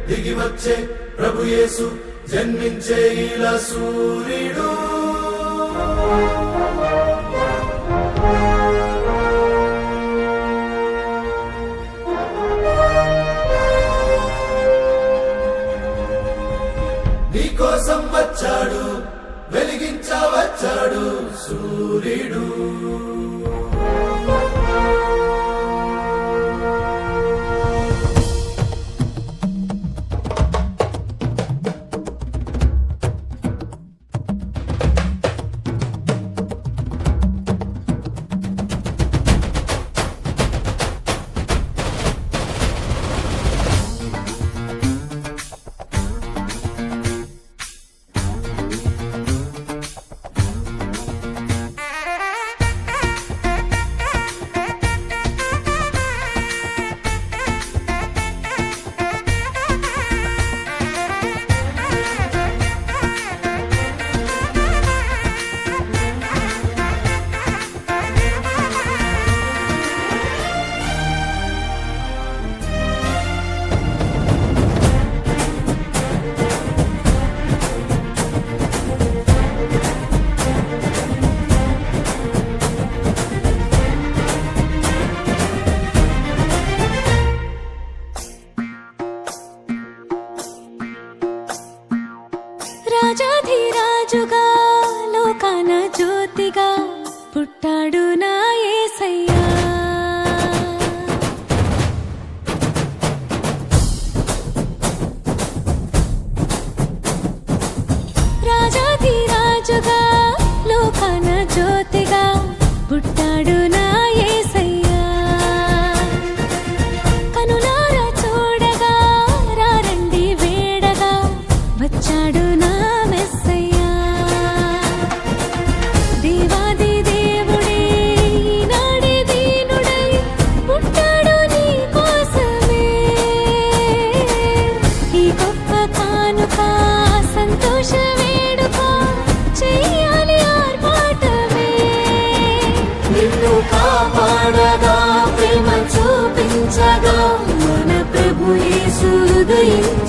దిగి వచ్చే ప్రభు యేసు జన్మించే ఇలా సూర్యుడు నీకోసం వచ్చాడు వెలిగించవచ్చాడు సూర్యుడు రాజాధిరాజుగా లోకాన జ్యోతిగా పుట్టాడు నా యేసయ్యా రాజాధిరాజుగా లోకాన జ్యోతిగా పుట్టాడు నా యేసయ్యా కనులారా చూడగా రారండి వేడగా వచ్చాడు నా మెస్సయ్యా దేవాది దేవుడే ఈనాడే దీనుడై పుట్టాడు నీ కోసమే ఈ గొప్ప కానుక సంతోష వేడుక చెయ్యాలి ఆర్భాటమే నిన్ను కాపాడగా ప్రేమ చూపించగా మన ప్రభు యేసు ఉదయించాడు